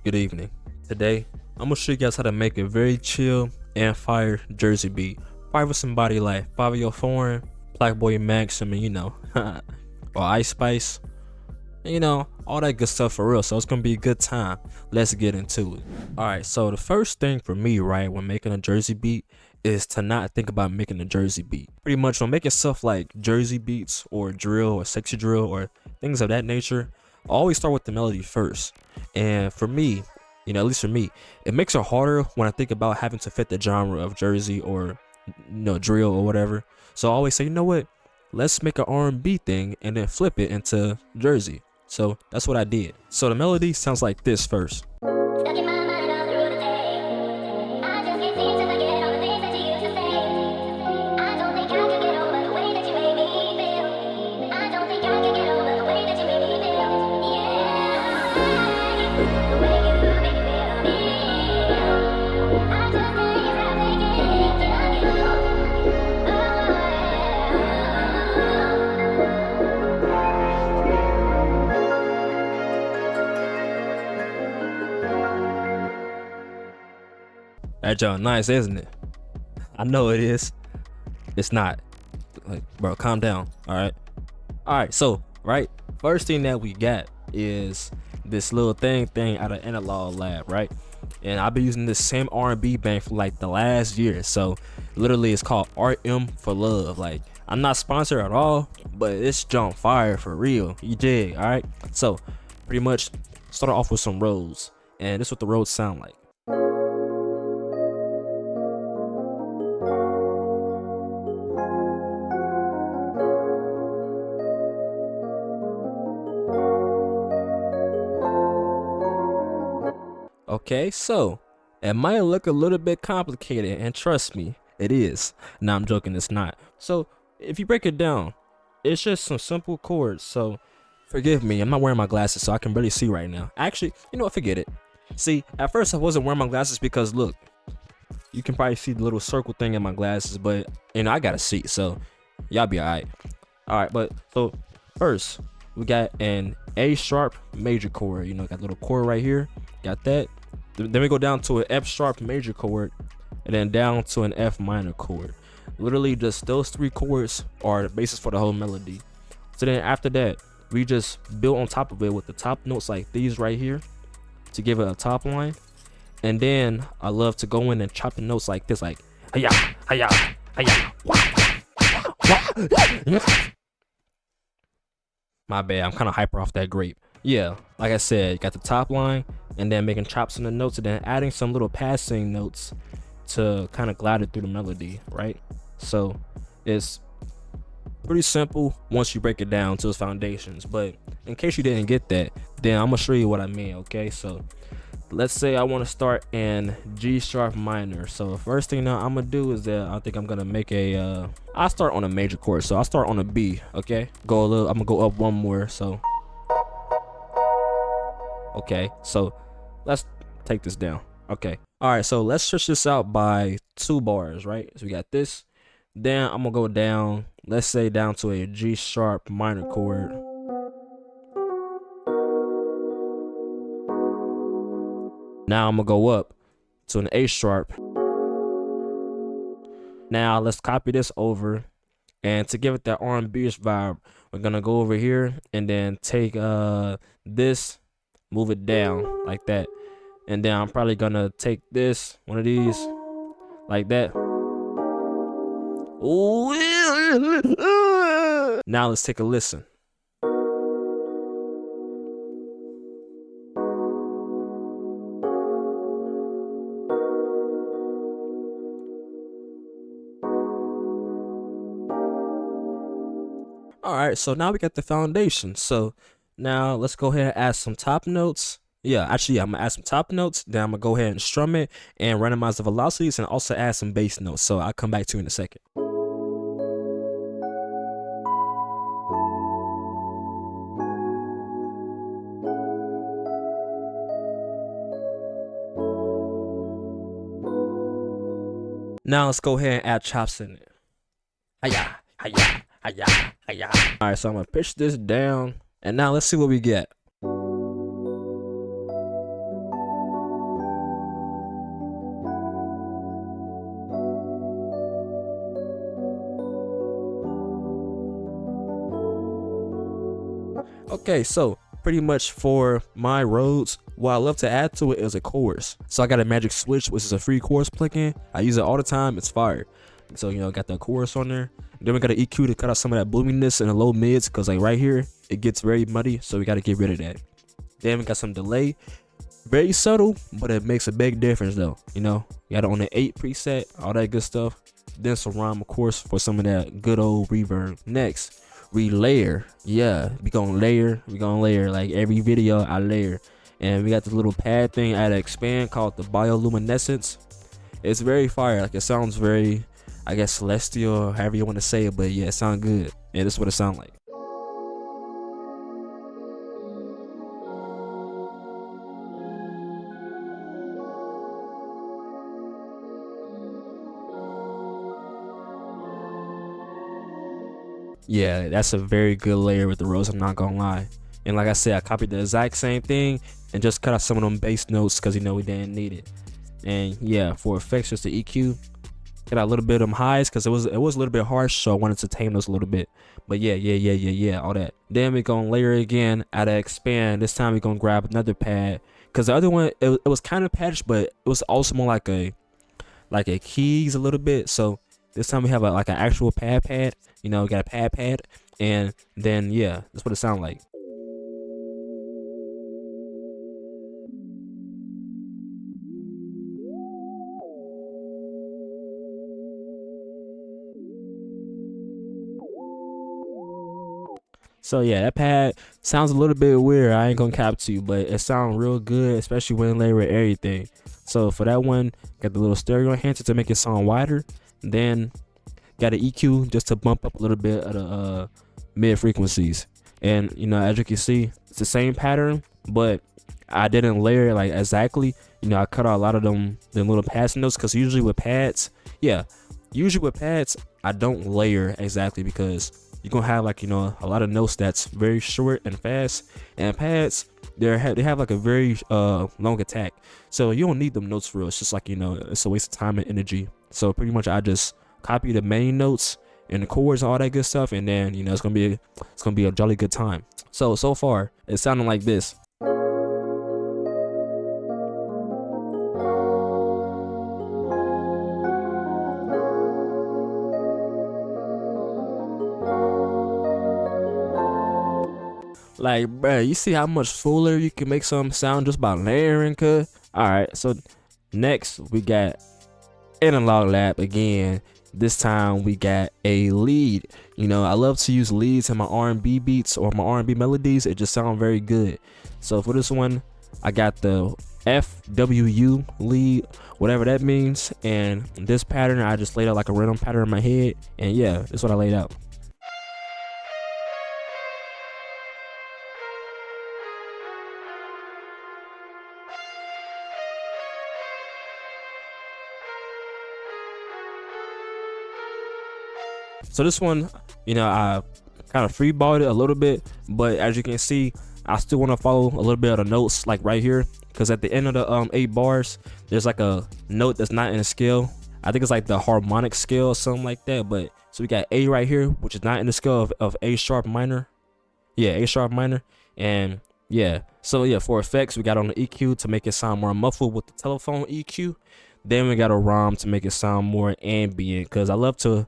Good evening. Today, I'm gonna show you guys how to make a very chill and fire Jersey beat. Probably with somebody like Fivio Foreign, Blackboy Maxim, and or Ice Spice, and all that good stuff for real. So it's gonna be a good time. Let's get into it. Alright, so the first thing for me, right, when making a Jersey beat is to not think about making a Jersey beat. Pretty much when making stuff like Jersey beats or drill or sexydrill or things of that nature, I always start with the melody first. And for me, at least for me, it makes it harder when I think about having to fit the genre of Jersey or drill or whatever. So I always say, you know what? Let's make an R&B thing and then flip it into Jersey. So that's what I did. So the melody sounds like this first. Stuck in my mind all through the day. I just can't seem to forget all the things that you used to say. I don't think I could get over the way that you made me feel. I don't think I could get over the way that you made me feel. Yeah, the way you make me feel. I just can't stop thinking of you. That joint nice, isn't it? I know it is. It's not. Like, bro, calm down. Alright, so first thing that we got is this little thing out of Analog Lab, right? And I've been using this same R&B bank for like the last year. So literally it's called RM for Love. Like, I'm not sponsored at all, but it's jump fire for real. You dig? Alright. So pretty much start off with some Rhodes. And this is what the Rhodes sound like. Okay, so it might look a little bit complicated, and trust me, it is. Nah, I'm joking, it's not. So if you break it down, it's just some simple chords. So forgive me, I'm not wearing my glasses, so I can barely see right now. Actually, you know what, forget it. See, at first I wasn't wearing my glasses because look, you can probably see the little circle thing in my glasses, but I got a seat, so y'all be alright. Alright, but so first we got an A sharp major chord. Got a little chord right here. Got that. Then we go down to an F sharp major chord, and then down to an F minor chord. Literally, just those three chords are the basis for the whole melody. So then after that, we just build on top of it with the top notes like these right here to give it a top line. And then I love to go in and chop the notes like this, like hiya, hiya, hiya. My bad, I'm kind of hyper off that grape. Yeah, like I said, you got the top line, and then making chops in the notes, and then adding some little passing notes to kind of glide it through the melody, right? So it's pretty simple once you break it down to its foundations. But in case you didn't get that, then I'm gonna show you what I mean. Okay, so let's say I want to start in G sharp minor. So first thing now I'm gonna do is that I think I'm gonna make I start on a major chord. So I'll start on a B. Okay, I'm gonna go up one more. So okay, so let's take this down. Okay, all right, so let's stretch this out by 2 bars, right? So we got this. Then I'm gonna go down, let's say down to a G sharp minor chord. Now I'm gonna go up to an A sharp. Now let's copy this over, and to give it that R&B-ish vibe, we're gonna go over here and then take this, move it down like that, and then I'm probably gonna take this, one of these, like that. Now let's take a listen. All right, so now we got the foundation. So now let's go ahead and add some top notes. I'm gonna add some top notes. Then I'm gonna go ahead and strum it and randomize the velocities, and also add some bass notes. So I'll come back to you in a second. Now let's go ahead and add chops in it. Hiya, hiya, hiya, hiya. All right, so I'm gonna pitch this down, and now let's see what we get. Okay, so pretty much for my Rhodes, what I love to add to it is a chorus. So I got a magic switch, which is a free chorus plugin. I use it all the time. It's fire. So got the chorus on there. Then we got an EQ to cut out some of that bloominess in the low mids, because like right here it gets very muddy, so we got to get rid of that. Then we got some delay, very subtle, but it makes a big difference though. You got it on the 8 preset, all that good stuff. Then some rhyme, of course, for some of that good old reverb. Next, we layer. Yeah, we gonna layer like every video I layer. And we got this little pad thing at expand called the bioluminescence. It's very fire. Like, it sounds very, I guess, celestial, or however you want to say it, but yeah, it sounds good. And this is what it sounds like. Yeah, that's a very good layer with the Rhodes, I'm not gonna lie. And like I said, I copied the exact same thing and just cut out some of them bass notes because we didn't need it. And yeah, for effects, just the EQ, get out a little bit of them highs because it was a little bit harsh, so I wanted to tame those a little bit. But yeah, all that. Then we gonna layer again out of expand. This time we gonna grab another pad, because the other one it was kind of patched, but it was also more like a keys a little bit. So this time we have like an actual pad. We got a pad, and then yeah, that's what it sounds like. So yeah, that pad sounds a little bit weird. I ain't gonna cap to you, but it sounds real good, especially when layered with everything. So for that one, got the little stereo enhancer to make it sound wider. Then got an EQ just to bump up a little bit of the mid frequencies. And as you can see, it's the same pattern, but I didn't layer it like exactly. I cut out a lot of them little passing notes, because usually with pads, I don't layer exactly, because you're gonna have like a lot of notes that's very short and fast, and pads they have like a very long attack, so you don't need them notes for real. It's just like it's a waste of time and energy. So pretty much I just copy the main notes and the chords and all that good stuff, and then it's gonna be a jolly good time. So far it's sounding like this. Like, bruh, you see how much fuller you can make something sound just by layering, cuz? Alright, so next we got analog lab again. This time we got a lead. I love to use leads in my R&B beats or my R&B melodies. It just sounds very good. So for this one, I got the FWU lead, whatever that means. And this pattern, I just laid out like a random pattern in my head. And yeah, that's what I laid out. So this one, I kind of freeballed it a little bit, but as you can see, I still want to follow a little bit of the notes like right here, because at the end of the 8 bars, there's like a note that's not in a scale. I think it's like the harmonic scale or something like that. But so we got A right here, which is not in the scale of A sharp minor. Yeah, A sharp minor. And yeah, so yeah, for effects, we got on the EQ to make it sound more muffled with the telephone EQ. Then we got a ROM to make it sound more ambient, because I love to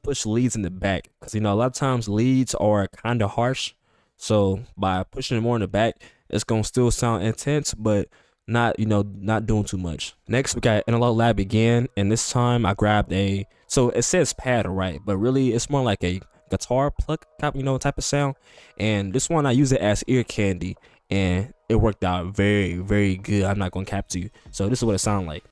push leads in the back, because a lot of times leads are kind of harsh. So by pushing it more in the back, it's gonna still sound intense, but not doing too much. Next we got analog lab again, and this time I grabbed so it says pad, right, but really it's more like a guitar pluck type of sound. And this one I use it as ear candy, and it worked out very, very good. I'm not gonna cap to you. So this is what it sounds like.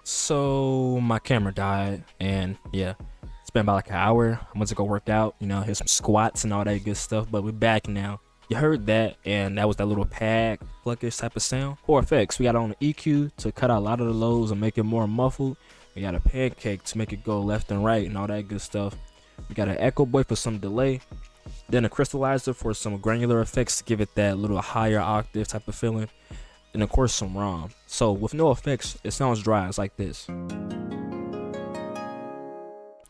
So my camera died, and yeah, it's been about like an hour. I went to go work out, hit some squats and all that good stuff, but we're back now. You heard that, and that was that little pad pluckish type of sound. For effects, we got on the EQ to cut out a lot of the lows and make it more muffled. We got a pancake to make it go left and right and all that good stuff. We got an echo boy for some delay, then a crystallizer for some granular effects to give it that little higher octave type of feeling. and of course some ROM. So with no effects, it sounds dry. It's like this.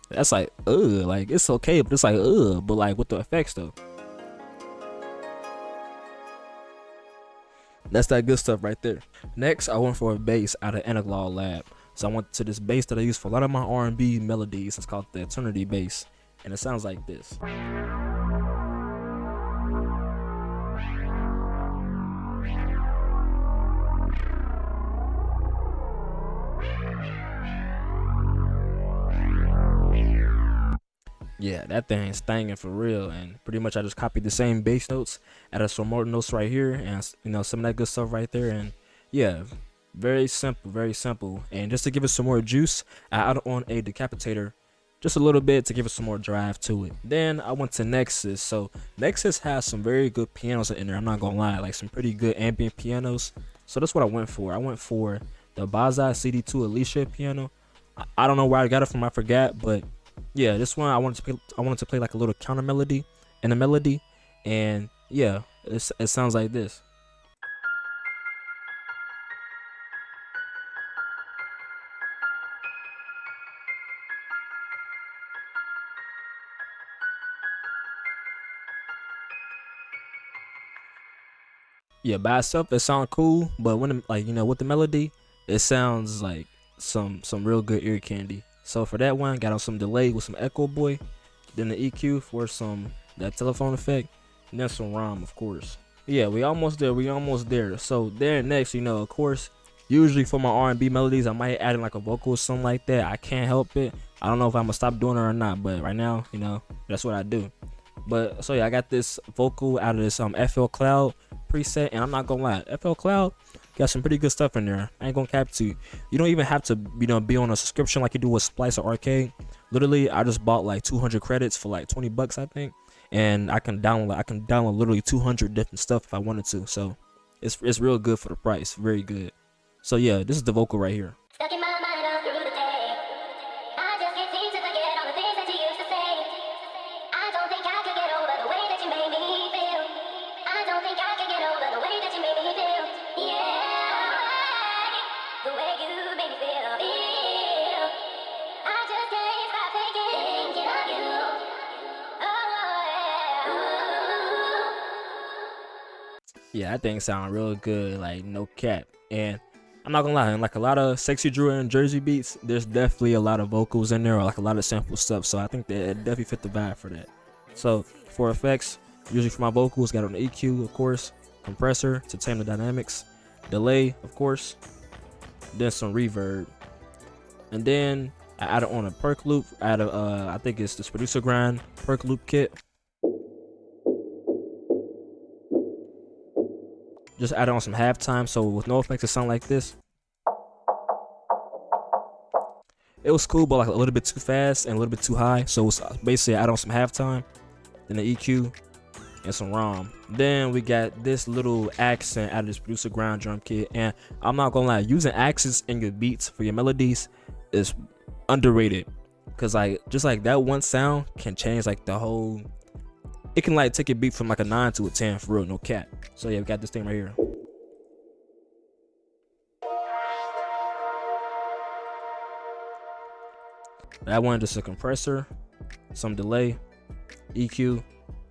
That's like like it's okay, but it's like but like with the effects though. That's that good stuff right there. Next, I went for a bass out of Analog Lab. So I went to this bass that I use for a lot of my R&B melodies. It's called the Eternity bass, and it sounds like this. Yeah, that thing's stanging for real, and pretty much I just copied the same bass notes, added some more notes right here, and you know, some of that good stuff right there. And yeah, very simple. And just to give it some more juice, I added on a decapitator just a little bit to give it some more drive to it. Then I went to Nexus. So Nexus has some very good pianos in there, I'm not gonna lie, like some pretty good ambient pianos. So that's what I went for. I went for the Baza CD2 Alicia piano. I don't know where I got it from, I forgot, but yeah, this one I wanted to play like a little counter melody and a melody, and yeah, it sounds like this. Yeah, by itself it sounds cool, but when like, you know, with the melody, it sounds like some real good ear candy. So for that one, got on some delay with some Echo Boy, then the EQ for some that telephone effect, and then some ROM, of course. Yeah, we almost there. So then next, you know, of course, usually for my R&B melodies, I might add in like a vocal or something like that. I can't help it. I don't know if I'm gonna stop doing it or not, but right now, you know, that's what I do. But so yeah, I got this vocal out of this FL Cloud preset, and I'm not gonna lie, FL Cloud got some pretty good stuff in there. I ain't gonna cap to you. You don't even have to, you know, be on a subscription like you do with Splice or Arcade. Literally, I just bought like 200 credits for like 20 bucks, I think, and I can download literally 200 different stuff if I wanted to. So it's real good for the price, very good. So yeah, this is the vocal right here. Stuck in my mind all through the day. I just can't seem to forget all the things that you used to say. I don't think I could get over the way that you made me feel. I don't think I could get over the way that you made me feel. Yeah, the way you made me feel. I just can't stop thinking of you. Yeah, that thing sound real good, like no cap. And I'm not gonna lie, in like a lot of sexydrill and Jersey beats, there's definitely a lot of vocals in there, or like a lot of sample stuff. So I think that it definitely fit the vibe for that. So for effects, usually for my vocals, got on the EQ, of course, compressor to tame the dynamics, delay, of course, then some reverb, and then I added on a perk loop. I think it's this producer grind perk loop kit. Just added on some halftime, so with no effects, it sound like this. It was cool, but like a little bit too fast and a little bit too high. So it's basically add on some halftime, then the EQ, and some ROM. Then we got this little accent out of this producer grind drum kit. And I'm not gonna lie, using accents in your beats for your melodies is underrated, cause like just like that one sound can change like the whole. It can like take a beat from like a 9 to a 10 for real, no cap. So yeah, we got this thing right here. That one just a compressor, some delay, EQ,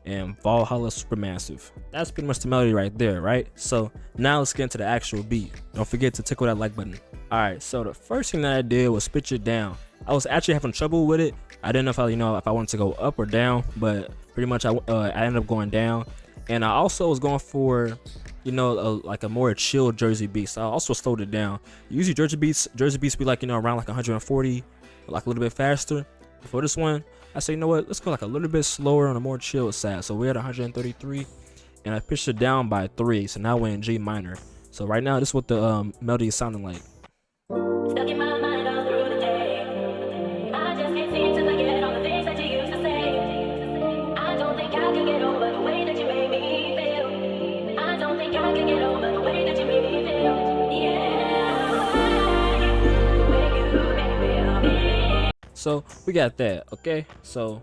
and Valhalla Supermassive. That's pretty much the melody right there, right? So now let's get into the actual beat. Don't forget to tickle that like button. Alright, so the first thing that I did was pitch it down. I was actually having trouble with it. I didn't know if I wanted to go up or down, but pretty much I ended up going down. And I also was going for, you know, like a more chill Jersey beat. So I also slowed it down. Usually Jersey beats be like, you know, around like 140, like a little bit faster. For this one, I say, you know what, let's go like a little bit slower on a more chill side. So we're at 133, and I pitched it down by 3. So now we're in G minor. So right now, this is what the melody is sounding like. Stuck in my mind all through the day. I just can't seem to forget all the things that you used to say. I don't think I can get over the way that you made me feel. I don't think I can get over the way that you made me feel. Yeah, the way you made me feel. So we got that, okay? So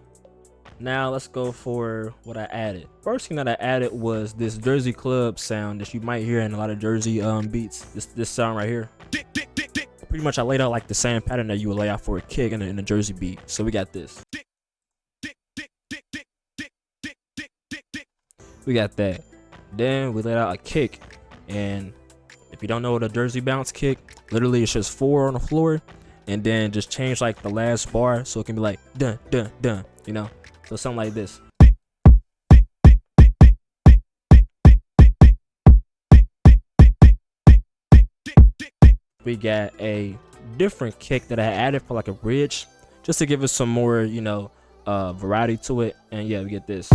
Now let's go for what I added. First thing that I added was this Jersey club sound that you might hear in a lot of Jersey beats. This sound right here. Pretty much I laid out like the same pattern that you would lay out for a kick in a Jersey beat. So we got this. We got that. Then we laid out a kick, and if you don't know what a Jersey bounce kick, literally it's just 4 on the floor, and then just change like the last bar so it can be like dun dun dun, you know. So something like this. We got a different kick that I added for like a bridge, just to give it some more, you know, variety to it. And yeah, we get this.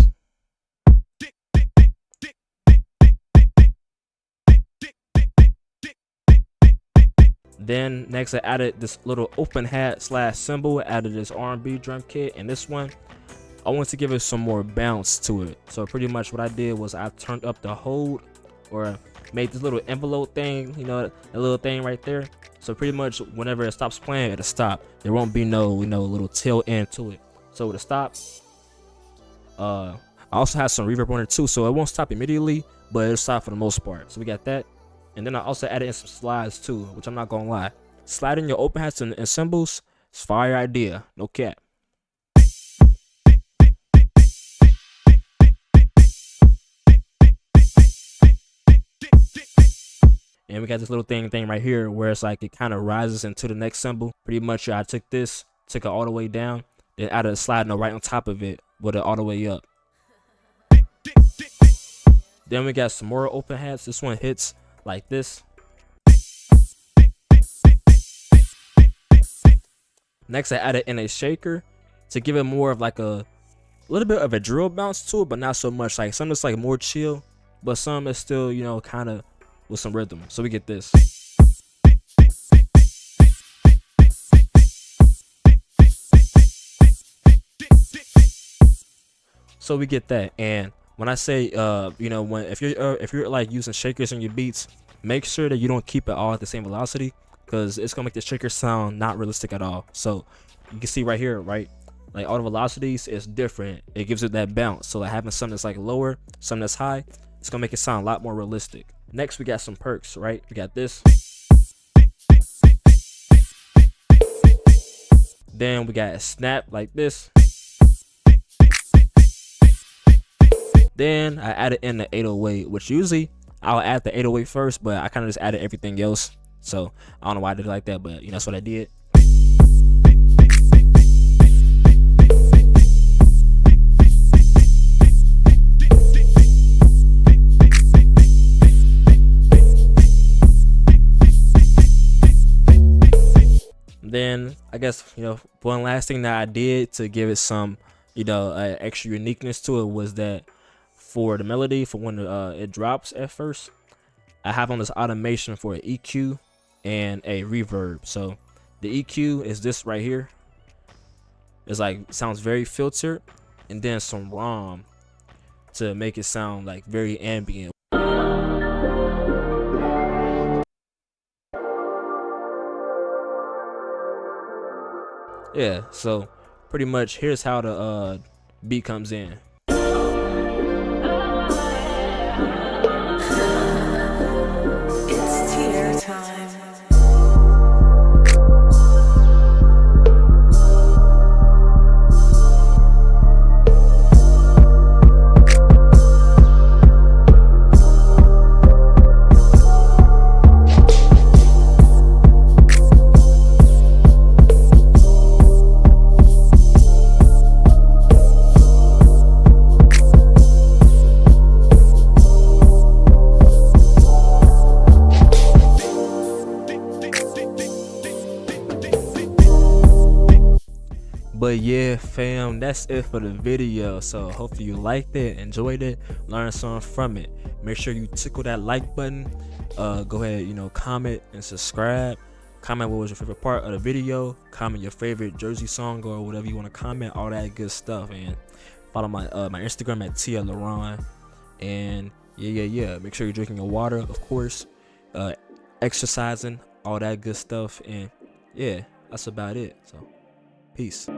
Then next I added this little open hat slash cymbal. I added this R&B drum kit, and this one I wanted to give it some more bounce to it. So pretty much what I did was I turned up the hold, or made this little envelope thing, you know, a little thing right there. So pretty much whenever it stops playing, it'll stop. There won't be no, you know, little tail end to it. So it'll stop. I also have some reverb on it too, so it won't stop immediately, but it'll stop for the most part. So we got that. And then I also added in some slides too, which I'm not gonna lie. Sliding your open hats and cymbals, it's a fire idea, no cap. And we got this little thing right here where it's like it kind of rises into the next cymbal. Pretty much I took this, took it all the way down, then added a slide note right on top of it with it all the way up. Then we got some more open hats. This one hits like this. Next I added in a shaker to give it more of like a little bit of a drill bounce to it, but not so much. Like some is like more chill, but some is still, you know, kind of with some rhythm. So we get this. So we get that. And when I say you know, if you're like using shakers in your beats, make sure that you don't keep it all at the same velocity, because it's gonna make the shaker sound not realistic at all. So you can see right here, right, like all the velocities is different. It gives it that bounce. So like having something that's like lower, something that's high, it's gonna make it sound a lot more realistic. Next we got some perks, right? We got this. Then we got a snap like this. Then I added in the 808, which usually I'll add the 808 first, but I kind of just added everything else. So I don't know why I did it like that, but you know, that's what I did. Then I guess, you know, one last thing that I did to give it some, you know, extra uniqueness to it was that for the melody, for when it drops at first, I have on this automation for an EQ and a reverb. So the EQ is this right here. It's like, sounds very filtered, and then some ROM to make it sound like very ambient. Yeah, so pretty much here's how the beat comes in. It's tear time. But yeah, fam, that's it for the video. So hopefully you liked it, enjoyed it, learned something from it. Make sure you tickle that like button. Go ahead, you know, comment and subscribe. Comment what was your favorite part of the video. Comment your favorite Jersey song or whatever you want to comment. All that good stuff. And follow my my Instagram at Tia Laron. And yeah. Make sure you're drinking your water, of course. Exercising, all that good stuff. And yeah, that's about it. So peace.